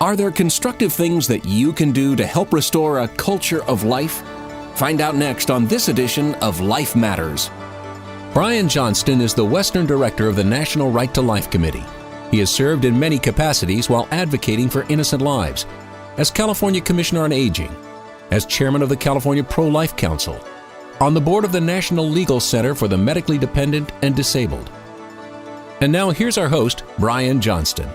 Are there constructive things that you can do to help restore a culture of life? Find out next on this edition of Life Matters. Brian Johnston is the Western Director of the National Right to Life Committee. He has served in many capacities while advocating for innocent lives, as California Commissioner on Aging, as Chairman of the California Pro-Life Council, on the board of the National Legal Center for the Medically Dependent and Disabled. And now here's our host, Brian Johnston.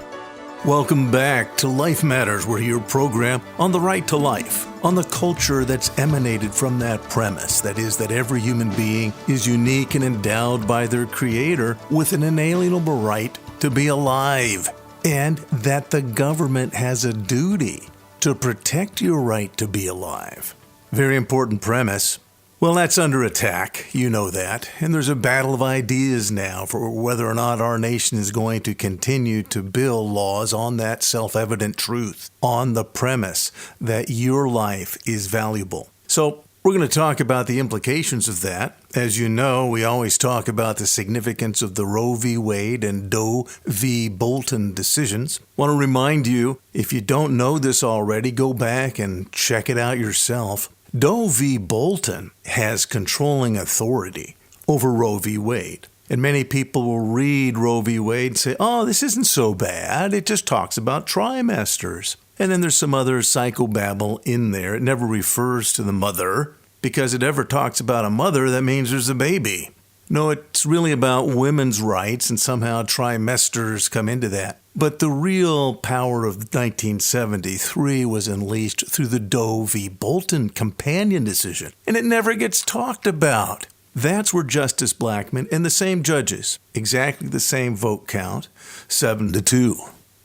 Welcome back to Life Matters. We're your program on the right to life, on the culture that's emanated from that premise. That is, that every human being is unique and endowed by their Creator with an inalienable right to be alive, and that the government has a duty to protect your right to be alive. Very important premise. Well, that's under attack, you know that, and there's a battle of ideas now for whether or not our nation is going to continue to build laws on that self-evident truth, on the premise that your life is valuable. So we're going to talk about the implications of that. As you know, we always talk about the significance of the Roe v. Wade and Doe v. Bolton decisions. I want to remind you, if you don't know this already, go back and check it out yourself. Doe v. Bolton has controlling authority over Roe v. Wade. And many people will read Roe v. Wade and say, oh, this isn't so bad. It just talks about trimesters. And then there's some other psychobabble in there. It never refers to the mother, because it ever talks about a mother, that means there's a baby. No, it's really about women's rights, and somehow trimesters come into that. But the real power of 1973 was unleashed through the Doe v. Bolton companion decision, and it never gets talked about. That's where Justice Blackmun and the same judges, exactly the same vote count, 7-2.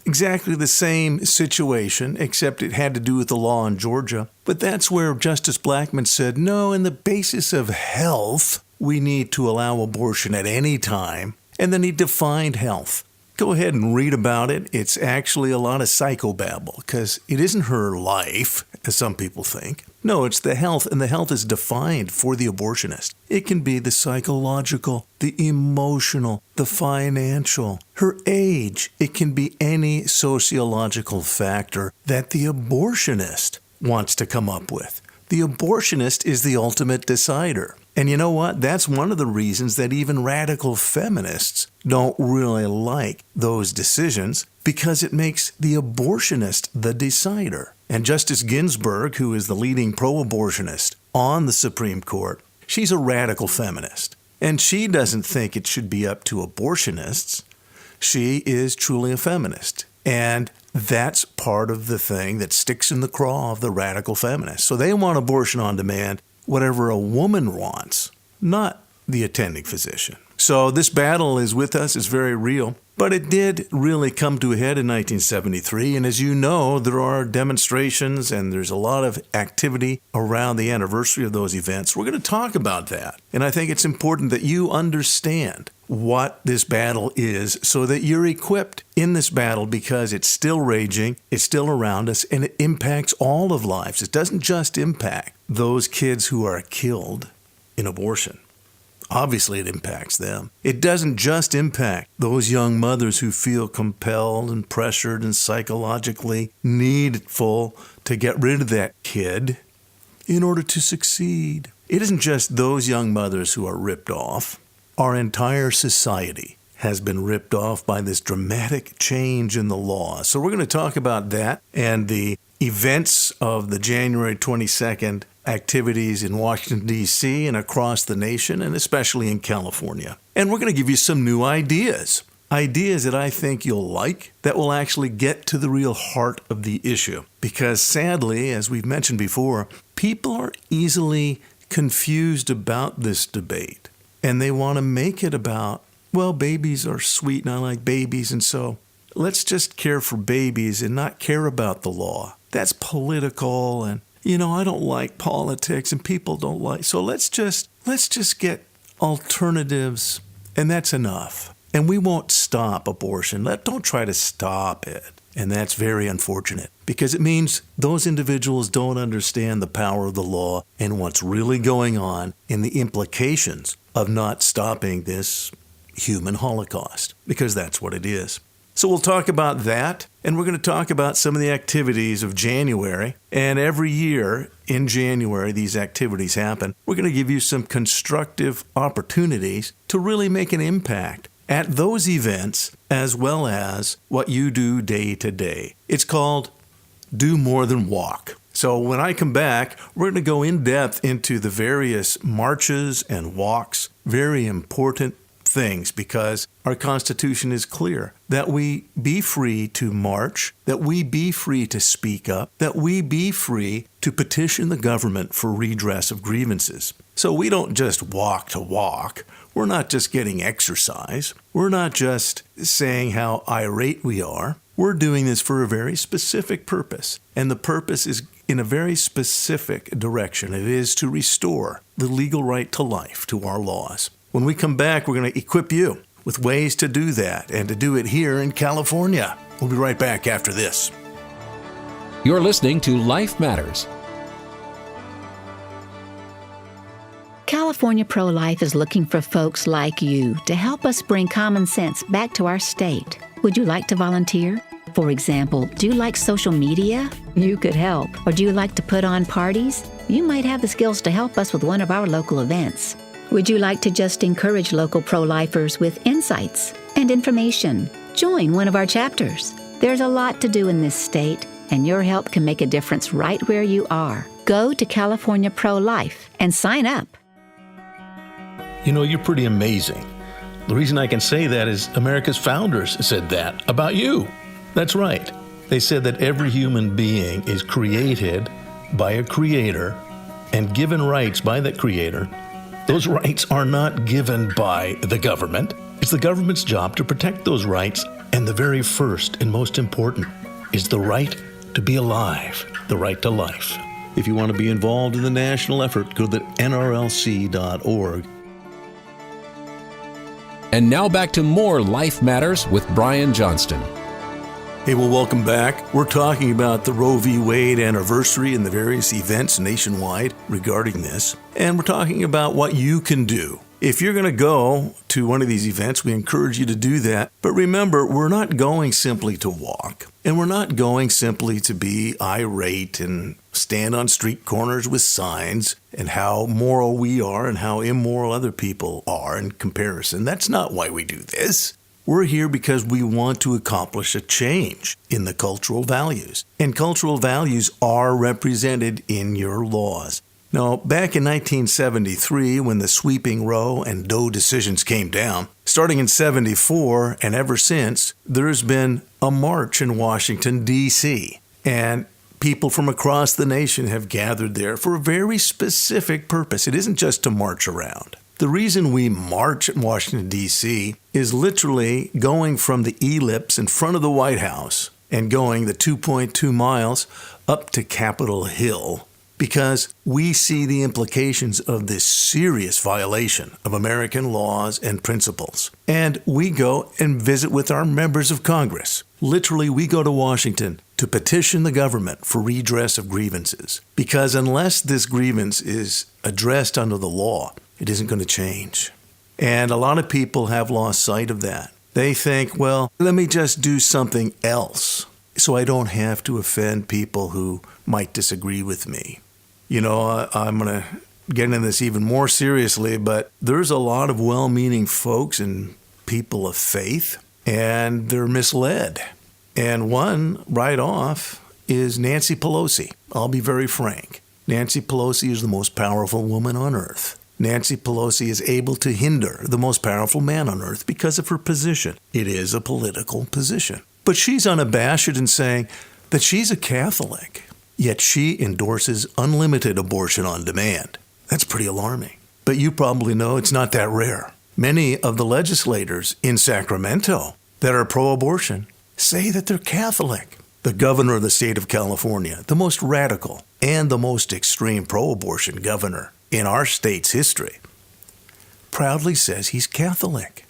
Exactly the same situation, except it had to do with the law in Georgia. But that's where Justice Blackmun said, no, in the basis of health, we need to allow abortion at any time. And then he defined health. Go ahead and read about it. It's actually a lot of psychobabble, because it isn't her life, as some people think. No, it's the health, and the health is defined for the abortionist. It can be the psychological, the emotional, the financial, her age. It can be any sociological factor that the abortionist wants to come up with. The abortionist is the ultimate decider. And you know what? That's one of the reasons that even radical feminists don't really like those decisions, because it makes the abortionist the decider. And Justice Ginsburg, who is the leading pro-abortionist on the Supreme Court, she's a radical feminist. And she doesn't think it should be up to abortionists. She is truly a feminist. And that's part of the thing that sticks in the craw of the radical feminists. So they want abortion on demand, whatever a woman wants, not the attending physician. So this battle is with us. It's very real. But it did really come to a head in 1973. And as you know, there are demonstrations and there's a lot of activity around the anniversary of those events. We're going to talk about that. And I think it's important that you understand what this battle is so that you're equipped in this battle, because it's still raging, it's still around us, and it impacts all of lives. It doesn't just impact those kids who are killed in abortion. Obviously, it impacts them. It doesn't just impact those young mothers who feel compelled and pressured and psychologically needful to get rid of that kid in order to succeed. It isn't just those young mothers who are ripped off. Our entire society has been ripped off by this dramatic change in the law. So we're going to talk about that and the events of the January 22nd activities in Washington, D.C. and across the nation, and especially in California. And we're going to give you some new ideas. Ideas that I think you'll like, that will actually get to the real heart of the issue. Because sadly, as we've mentioned before, people are easily confused about this debate. And they want to make it about, well, babies are sweet and I like babies, and so let's just care for babies and not care about the law. That's political, and I don't like politics and people don't like. So let's just get alternatives, and that's enough. And we won't stop abortion. Don't try to stop it. And that's very unfortunate, because it means those individuals don't understand the power of the law and what's really going on and the implications of not stopping this human holocaust, because that's what it is. So we'll talk about that, and we're going to talk about some of the activities of January. And every year in January, these activities happen. We're going to give you some constructive opportunities to really make an impact at those events as well as what you do day to day. It's called Do More Than Walk. So when I come back, we're going to go in depth into the various marches and walks, very important things, because our Constitution is clear that we be free to march, that we be free to speak up, that we be free to petition the government for redress of grievances. So we don't just walk to walk. We're not just getting exercise. We're not just saying how irate we are. We're doing this for a very specific purpose, and the purpose is in a very specific direction. It is to restore the legal right to life to our laws. When we come back, we're going to equip you with ways to do that and to do it here in California. We'll be right back after this. You're listening to Life Matters. California Pro-Life is looking for folks like you to help us bring common sense back to our state. Would you like to volunteer? For example, do you like social media? You could help. Or do you like to put on parties? You might have the skills to help us with one of our local events. Would you like to just encourage local pro-lifers with insights and information? Join one of our chapters. There's a lot to do in this state, and your help can make a difference right where you are. Go to California Pro-Life and sign up. You know, you're pretty amazing. The reason I can say that is America's founders said that about you. That's right. They said that every human being is created by a creator and given rights by that creator. Those rights are not given by the government. It's the government's job to protect those rights. And the very first and most important is the right to be alive, the right to life. If you want to be involved in the national effort, go to nrlc.org. And now back to more Life Matters with Brian Johnston. Hey, well, welcome back. We're talking about the Roe v. Wade anniversary and the various events nationwide regarding this. And we're talking about what you can do. If you're going to go to one of these events, we encourage you to do that. But remember, we're not going simply to walk. And we're not going simply to be irate and stand on street corners with signs and how moral we are and how immoral other people are in comparison. That's not why we do this. We're here because we want to accomplish a change in the cultural values. And cultural values are represented in your laws. Now, back in 1973, when the sweeping Roe and Doe decisions came down, starting in 74 and ever since, there's been a march in Washington, D.C. And people from across the nation have gathered there for a very specific purpose. It isn't just to march around. The reason we march in Washington, D.C. is literally going from the ellipse in front of the White House and going the 2.2 miles up to Capitol Hill because we see the implications of this serious violation of American laws and principles. And we go and visit with our members of Congress. Literally, we go to Washington to petition the government for redress of grievances because unless this grievance is addressed under the law, it isn't going to change. And a lot of people have lost sight of that. They think, well, let me just do something else so I don't have to offend people who might disagree with me. You know, I'm going to get into this even more seriously, but there's a lot of well-meaning folks and people of faith, and they're misled. And one right off is Nancy Pelosi. I'll be very frank. Nancy Pelosi is the most powerful woman on earth. Nancy Pelosi is able to hinder the most powerful man on earth because of her position. It is a political position. But she's unabashed in saying that she's a Catholic, yet she endorses unlimited abortion on demand. That's pretty alarming. But you probably know it's not that rare. Many of the legislators in Sacramento that are pro-abortion say that they're Catholic. The governor of the state of California, the most radical and the most extreme pro-abortion governor in our state's history, proudly says he's Catholic.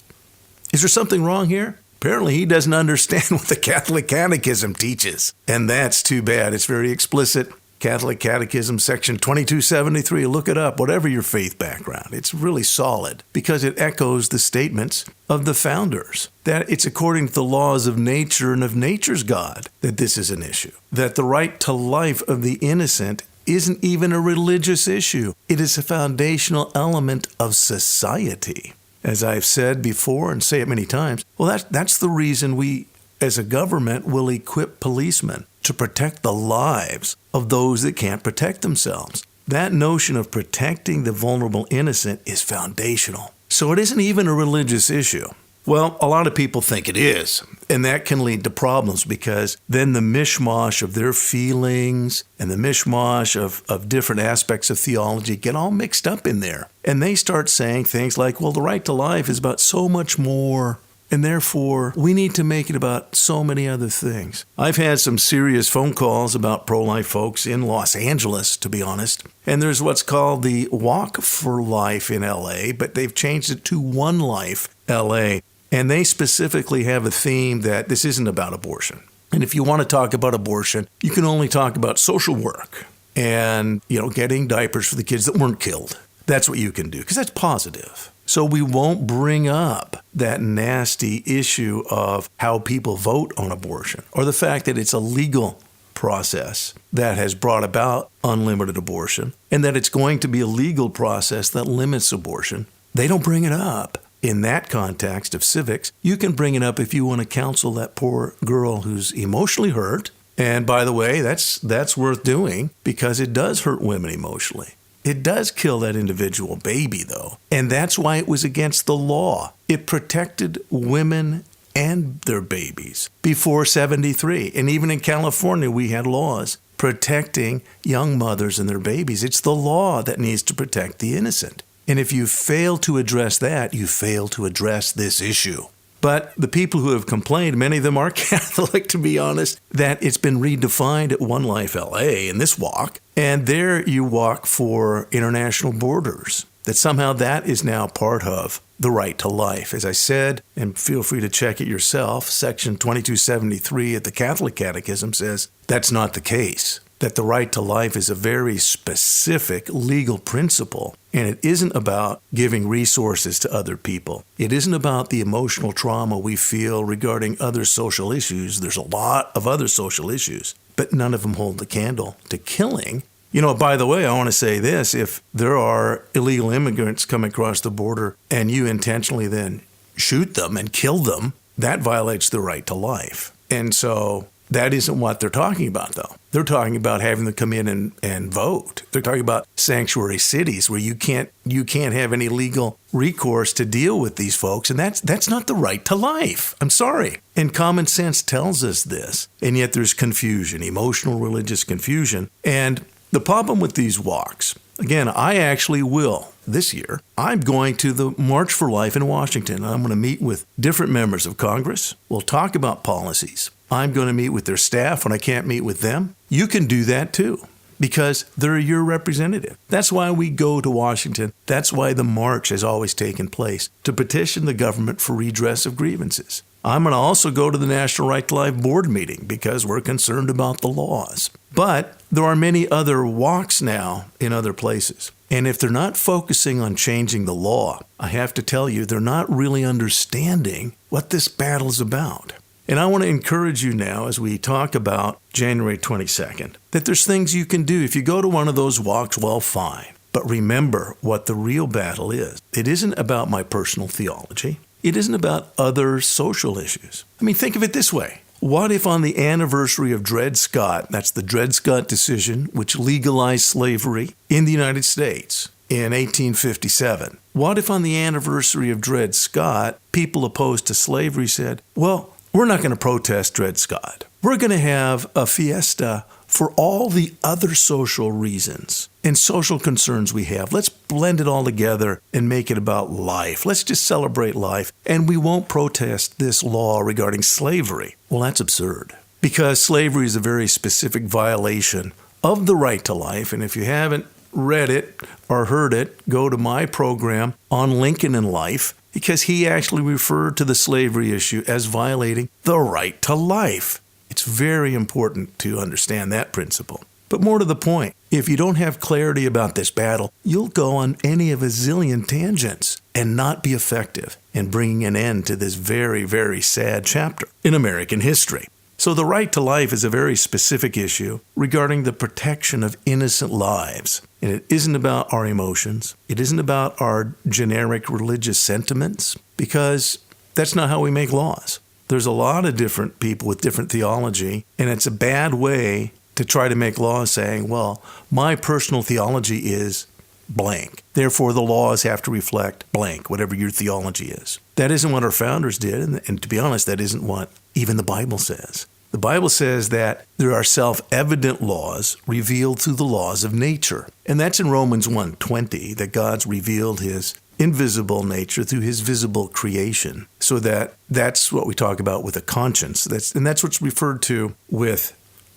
Is there something wrong here? Apparently he doesn't understand what the Catholic Catechism teaches. And that's too bad. It's very explicit. Catholic Catechism, section 2273. Look it up, whatever your faith background. It's really solid because it echoes the statements of the founders, that it's according to the laws of nature and of nature's God that this is an issue, that the right to life of the innocent isn't even a religious issue. It is a foundational element of society. As I've said before and say it many times, well, that's the reason we, as a government, will equip policemen to protect the lives of those that can't protect themselves. That notion of protecting the vulnerable innocent is foundational. So it isn't even a religious issue. Well, a lot of people think it is, and that can lead to problems because then the mishmash of their feelings and the mishmash of different aspects of theology get all mixed up in there. And they start saying things like, well, the right to life is about so much more, and therefore we need to make it about so many other things. I've had some serious phone calls about pro-life folks in Los Angeles, to be honest. And there's what's called the Walk for Life in LA, but they've changed it to One Life LA. And they specifically have a theme that this isn't about abortion. And if you want to talk about abortion, you can only talk about social work and, getting diapers for the kids that weren't killed. That's what you can do, because that's positive. So we won't bring up that nasty issue of how people vote on abortion or the fact that it's a legal process that has brought about unlimited abortion and that it's going to be a legal process that limits abortion. They don't bring it up. In that context of civics, you can bring it up if you want to counsel that poor girl who's emotionally hurt. And by the way, that's worth doing because it does hurt women emotionally. It does kill that individual baby, though. And that's why it was against the law. It protected women and their babies before 73. And even in California, we had laws protecting young mothers and their babies. It's the law that needs to protect the innocent. And if you fail to address that, you fail to address this issue. But the people who have complained, many of them are Catholic, to be honest, that it's been redefined at One Life LA in this walk. And there you walk for international borders, that somehow that is now part of the right to life. As I said, and feel free to check it yourself, section 2273 at the Catholic Catechism says that's not the case. That the right to life is a very specific legal principle, and it isn't about giving resources to other people. It isn't about the emotional trauma we feel regarding other social issues. There's a lot of other social issues, but none of them hold the candle to killing. By the way, I want to say this. If there are illegal immigrants come across the border and you intentionally then shoot them and kill them, that violates the right to life. And so that isn't what they're talking about, though. They're talking about having them come in and vote. They're talking about sanctuary cities where you can't have any legal recourse to deal with these folks, and that's not the right to life. I'm sorry. And common sense tells us this, and yet there's confusion, emotional religious confusion. And the problem with these walks, again, I actually will. This year, I'm going to the March for Life in Washington. I'm going to meet with different members of Congress. We'll talk about policies. I'm going to meet with their staff when I can't meet with them. You can do that too, because they're your representative. That's why we go to Washington. That's why the march has always taken place, to petition the government for redress of grievances. I'm going to also go to the National Right to Life board meeting because we're concerned about the laws. But there are many other walks now in other places. And if they're not focusing on changing the law, I have to tell you, they're not really understanding what this battle's about. And I want to encourage you now as we talk about January 22nd, that there's things you can do. If you go to one of those walks, well, fine. But remember what the real battle is. It isn't about my personal theology. It isn't about other social issues. I mean, think of it this way. What if on the anniversary of Dred Scott, that's the Dred Scott decision, which legalized slavery in the United States in 1857, what if on the anniversary of Dred Scott, people opposed to slavery said, well, we're not going to protest Dred Scott. We're going to have a fiesta for all the other social reasons and social concerns we have. Let's blend it all together and make it about life. Let's just celebrate life, and we won't protest this law regarding slavery. Well, that's absurd, because slavery is a very specific violation of the right to life, and if you haven't read it or heard it, go to my program on Lincoln and Life, because he actually referred to the slavery issue as violating the right to life. It's very important to understand that principle. But more to the point, if you don't have clarity about this battle, you'll go on any of a zillion tangents and not be effective in bringing an end to this very, very sad chapter in American history. So the right to life is a very specific issue regarding the protection of innocent lives. And it isn't about our emotions. It isn't about our generic religious sentiments, because that's not how we make laws. There's a lot of different people with different theology, and it's a bad way to try to make laws saying, well, my personal theology is blank. Therefore, the laws have to reflect blank, whatever your theology is. That isn't what our founders did, and to be honest, that isn't what even the Bible says. The Bible says that there are self-evident laws revealed through the laws of nature. And that's in Romans 1:20, that God's revealed his invisible nature through his visible creation. So that's what we talk about with a conscience. That's what's referred to with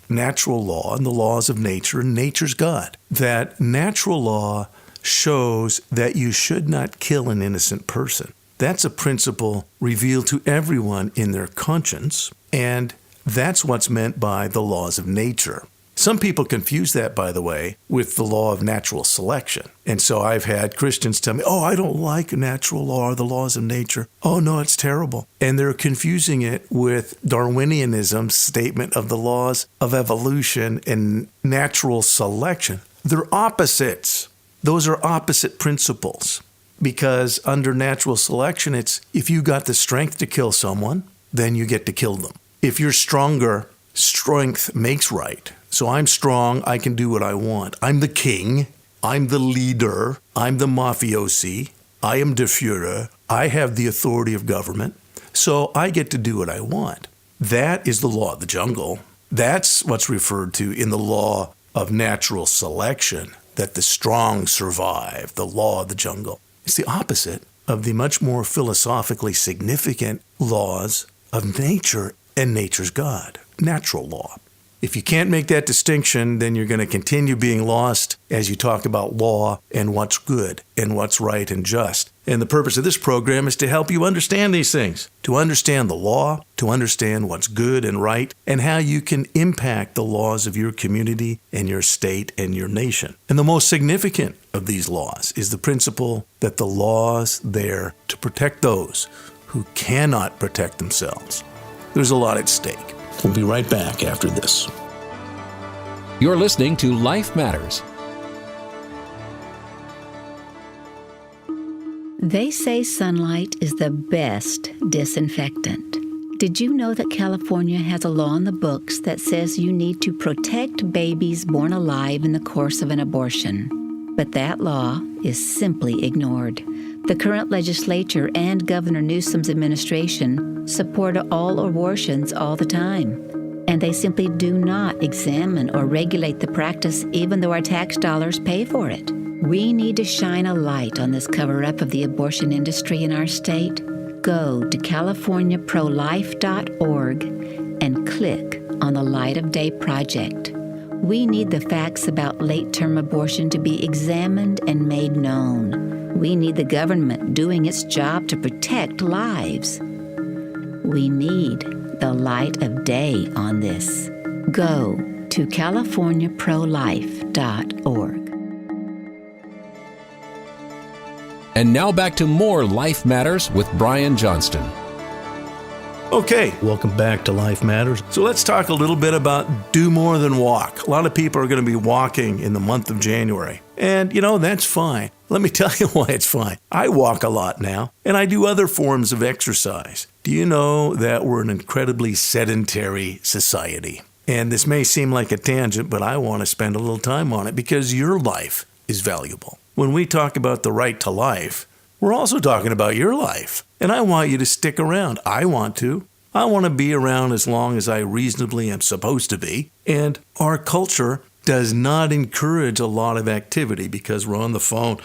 natural law and the laws of nature, and nature's God. That natural law shows that you should not kill an innocent person. That's a principle revealed to everyone in their conscience, and that's what's meant by the laws of nature. Some people confuse that, by the way, with the law of natural selection. And so I've had Christians tell me, I don't like natural law or the laws of nature. Oh, no, it's terrible. And they're confusing it with Darwinianism's statement of the laws of evolution and natural selection. They're opposites. Those are opposite principles. Because under natural selection, it's if you got the strength to kill someone, then you get to kill them. If you're stronger, strength makes right. So I'm strong, I can do what I want. I'm the king, I'm the leader, I'm the mafiosi, I am der Führer, I have the authority of government, so I get to do what I want. That is the law of the jungle. That's what's referred to in the law of natural selection, that the strong survive, the law of the jungle. It's the opposite of the much more philosophically significant laws of nature and nature's God, natural law. If you can't make that distinction, then you're going to continue being lost as you talk about law and what's good and what's right and just. And the purpose of this program is to help you understand these things, to understand the law, to understand what's good and right, and how you can impact the laws of your community and your state and your nation. And the most significant of these laws is the principle that the law's there to protect those who cannot protect themselves. There's a lot at stake. We'll be right back after this. You're listening to Life Matters. They say sunlight is the best disinfectant. Did you know that California has a law in the books that says you need to protect babies born alive in the course of an abortion? But that law is simply ignored. The current legislature and Governor Newsom's administration support all abortions all the time, and they simply do not examine or regulate the practice even though our tax dollars pay for it. We need to shine a light on this cover-up of the abortion industry in our state. Go to californiaprolife.org and click on the Light of Day project. We need the facts about late-term abortion to be examined and made known. We need the government doing its job to protect lives. We need the light of day on this. Go to californiaprolife.org. And now back to more Life Matters with Brian Johnston. Okay, welcome back to Life Matters. So let's talk a little bit about do more than walk. A lot of people are going to be walking in the month of January. And, that's fine. Let me tell you why it's fine. I walk a lot now, and I do other forms of exercise. Do you know that we're an incredibly sedentary society? And this may seem like a tangent, but I want to spend a little time on it because your life is valuable. When we talk about the right to life, we're also talking about your life. And I want you to stick around. I want to. I want to be around as long as I reasonably am supposed to be. And our culture does not encourage a lot of activity because we're on the phone,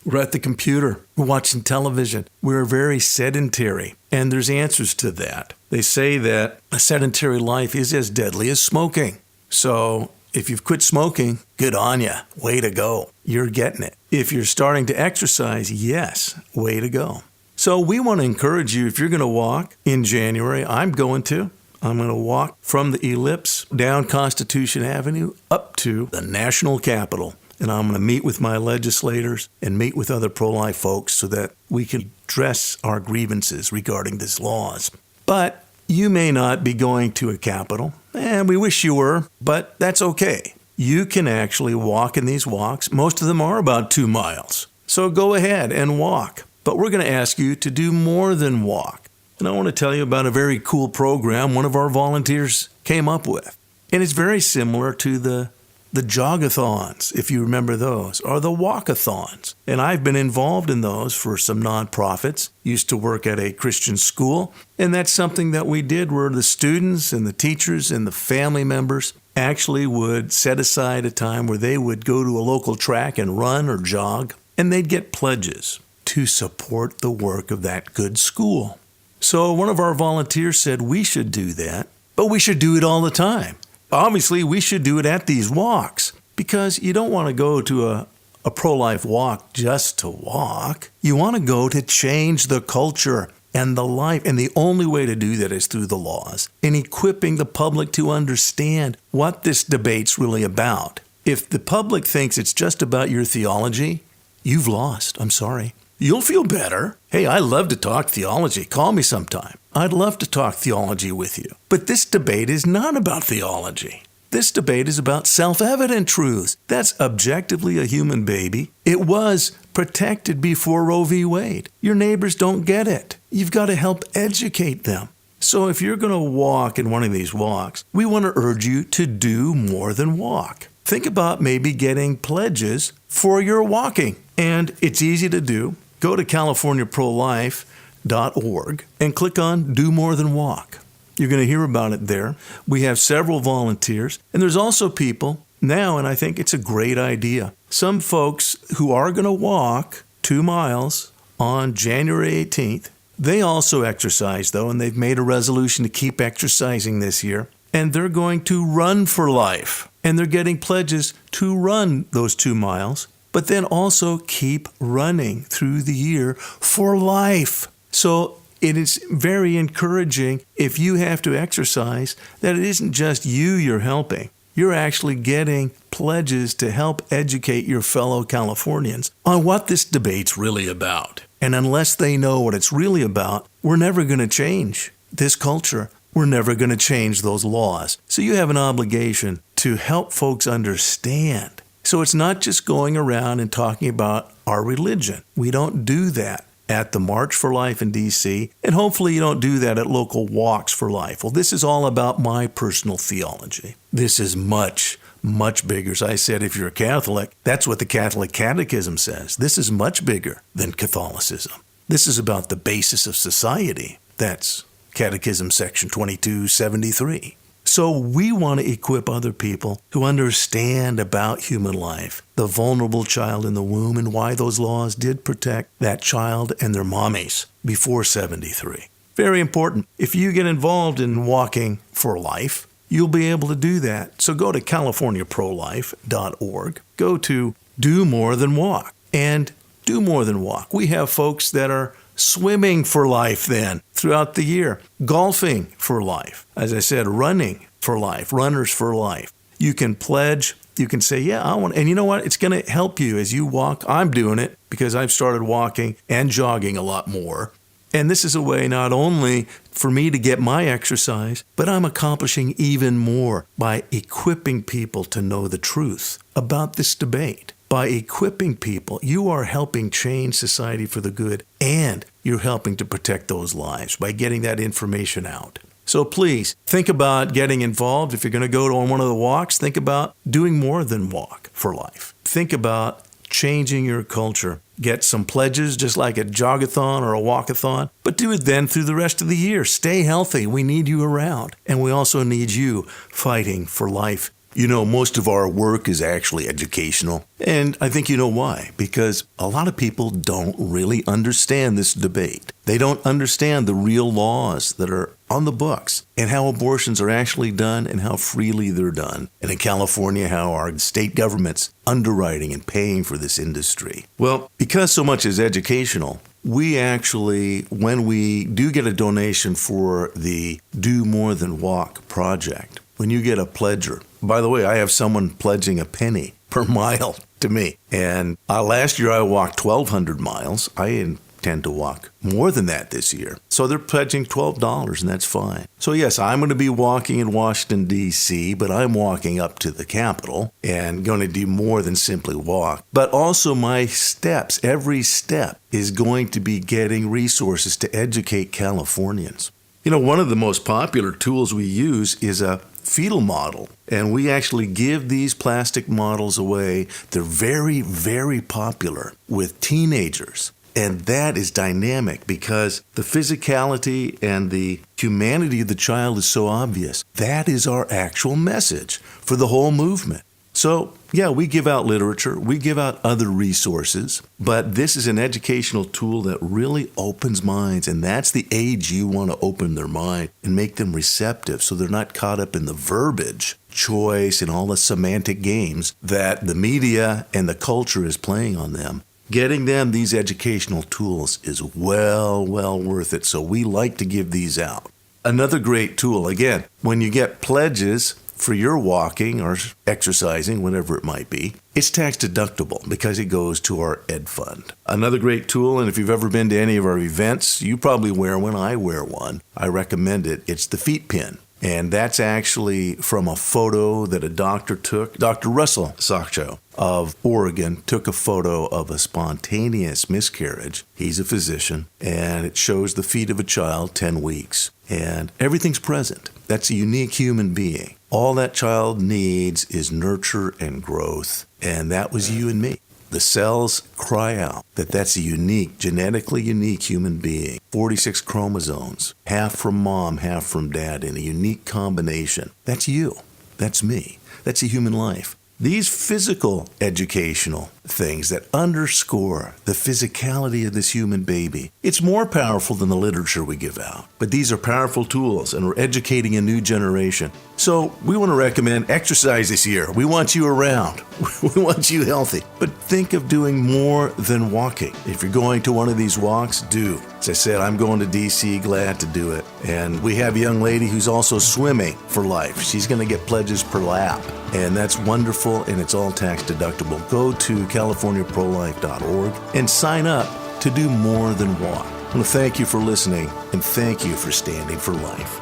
we're at the computer, we're watching television. We're very sedentary. And there's answers to that. They say that a sedentary life is as deadly as smoking. So if you've quit smoking, good on you. Way to go. You're getting it. If you're starting to exercise, yes, way to go. So we want to encourage you, if you're going to walk in January, I'm going to. I'm going to walk from the ellipse down Constitution Avenue up to the national Capitol. And I'm going to meet with my legislators and meet with other pro-life folks so that we can address our grievances regarding these laws. But you may not be going to a Capitol, and we wish you were, but that's okay. You can actually walk in these walks. Most of them are about 2 miles. So go ahead and walk. But we're going to ask you to do more than walk. And I want to tell you about a very cool program one of our volunteers came up with. And it's very similar to the jogathons, if you remember those, or the walkathons. And I've been involved in those for some nonprofits. Used to work at a Christian school. And that's something that we did where the students and the teachers and the family members actually would set aside a time where they would go to a local track and run or jog. And they'd get pledges to support the work of that good school. So one of our volunteers said we should do that, but we should do it all the time. Obviously, we should do it at these walks because you don't want to go to a pro-life walk just to walk. You want to go to change the culture and the life. And the only way to do that is through the laws and equipping the public to understand what this debate's really about. If the public thinks it's just about your theology, you've lost. I'm sorry. You'll feel better. Hey, I love to talk theology. Call me sometime. I'd love to talk theology with you. But this debate is not about theology. This debate is about self-evident truths. That's objectively a human baby. It was protected before Roe v. Wade. Your neighbors don't get it. You've got to help educate them. So if you're going to walk in one of these walks, we want to urge you to do more than walk. Think about maybe getting pledges for your walking. And it's easy to do. Go to CaliforniaProLife.org and click on Do More Than Walk. You're going to hear about it there. We have several volunteers. And there's also people now, and I think it's a great idea. Some folks who are going to walk 2 miles on January 18th, they also exercise, though, and they've made a resolution to keep exercising this year. And they're going to run for life. And they're getting pledges to run those 2 miles. But then also keep running through the year for life. So it is very encouraging if you have to exercise that it isn't just you're helping. You're actually getting pledges to help educate your fellow Californians on what this debate's really about. And unless they know what it's really about, we're never going to change this culture. We're never going to change those laws. So you have an obligation to help folks understand. So it's not just going around and talking about our religion. We don't do that at the March for Life in D.C., and hopefully you don't do that at local walks for life. Well, this is all about my personal theology. This is much, much bigger. As I said, if you're a Catholic, that's what the Catholic Catechism says. This is much bigger than Catholicism. This is about the basis of society. That's Catechism section 2273. So we want to equip other people who understand about human life, the vulnerable child in the womb, and why those laws did protect that child and their mommies before 73. Very important. If you get involved in walking for life, you'll be able to do that. So go to CaliforniaProLife.org. Go to Do More Than Walk and do more than walk. We have folks that are swimming for life then throughout the year, golfing for life. As I said, running for life, runners for life. You can pledge, you can say, yeah, I want, and you know what? It's going to help you as you walk. I'm doing it because I've started walking and jogging a lot more. And this is a way not only for me to get my exercise, but I'm accomplishing even more by equipping people to know the truth about this debate. By equipping people, you are helping change society for the good, and you're helping to protect those lives by getting that information out. So please, think about getting involved. If you're going to go on one of the walks, think about doing more than walk for life. Think about changing your culture. Get some pledges, just like a jogathon or a walkathon, but do it then through the rest of the year. Stay healthy. We need you around, and we also need you fighting for life. You know, most of our work is actually educational, and I think you know why. Because a lot of people don't really understand this debate. They don't understand the real laws that are on the books and how abortions are actually done and how freely they're done. And in California, how our state government's underwriting and paying for this industry. Well, because so much is educational, we actually, when we do get a donation for the Do More Than Walk project, when you get a pledger, by the way, I have someone pledging a penny per mile to me. And last year I walked 1,200 miles. I intend to walk more than that this year. So they're pledging $12, and that's fine. So yes, I'm going to be walking in Washington, D.C., but I'm walking up to the Capitol and going to do more than simply walk. But also my steps, every step is going to be getting resources to educate Californians. You know, one of the most popular tools we use is a fetal model, and we actually give these plastic models away. They're very, very popular with teenagers. And that is dynamic because the physicality and the humanity of the child is so obvious. That is our actual message for the whole movement. So, yeah, we give out literature, we give out other resources, but this is an educational tool that really opens minds, and that's the age you want to open their mind and make them receptive so they're not caught up in the verbiage, choice, and all the semantic games that the media and the culture is playing on them. Getting them these educational tools is well worth it, so we like to give these out. Another great tool, again, when you get pledges for your walking or exercising, whatever it might be, it's tax deductible because it goes to our Ed Fund. Another great tool, and if you've ever been to any of our events, you probably wear one, I wear one, I recommend it, it's the feet pin. And that's actually from a photo that a doctor took. Dr. Russell Sachcho of Oregon took a photo of a spontaneous miscarriage. He's a physician, and it shows the feet of a child 10 weeks. And everything's present. That's a unique human being. All that child needs is nurture and growth. And that was you and me. The cells cry out that that's a unique, genetically unique human being. 46 chromosomes, half from mom, half from dad, in a unique combination. That's you. That's me. That's a human life. These physical educational things that underscore the physicality of this human baby, it's more powerful than the literature we give out. But these are powerful tools, and we're educating a new generation. So we want to recommend exercise this year. We want you around. We want you healthy. But think of doing more than walking. If you're going to one of these walks, do. As I said, I'm going to D.C., glad to do it. And we have a young lady who's also swimming for life. She's going to get pledges per lap. And that's wonderful, and it's all tax deductible. Go to CaliforniaProLife.org and sign up to do more than walk. I want to thank you for listening, and thank you for standing for life.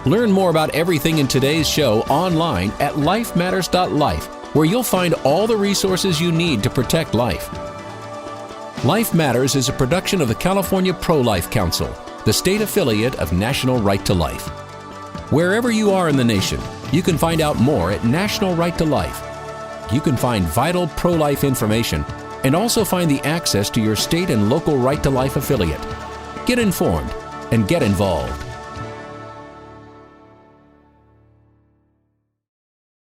Learn more about everything in today's show online at lifematters.life, where you'll find all the resources you need to protect life. Life Matters is a production of the California Pro-Life Council, the state affiliate of National Right to Life. Wherever you are in the nation, you can find out more at National Right to Life. You can find vital pro-life information and also find the access to your state and local Right to Life affiliate. Get informed and get involved.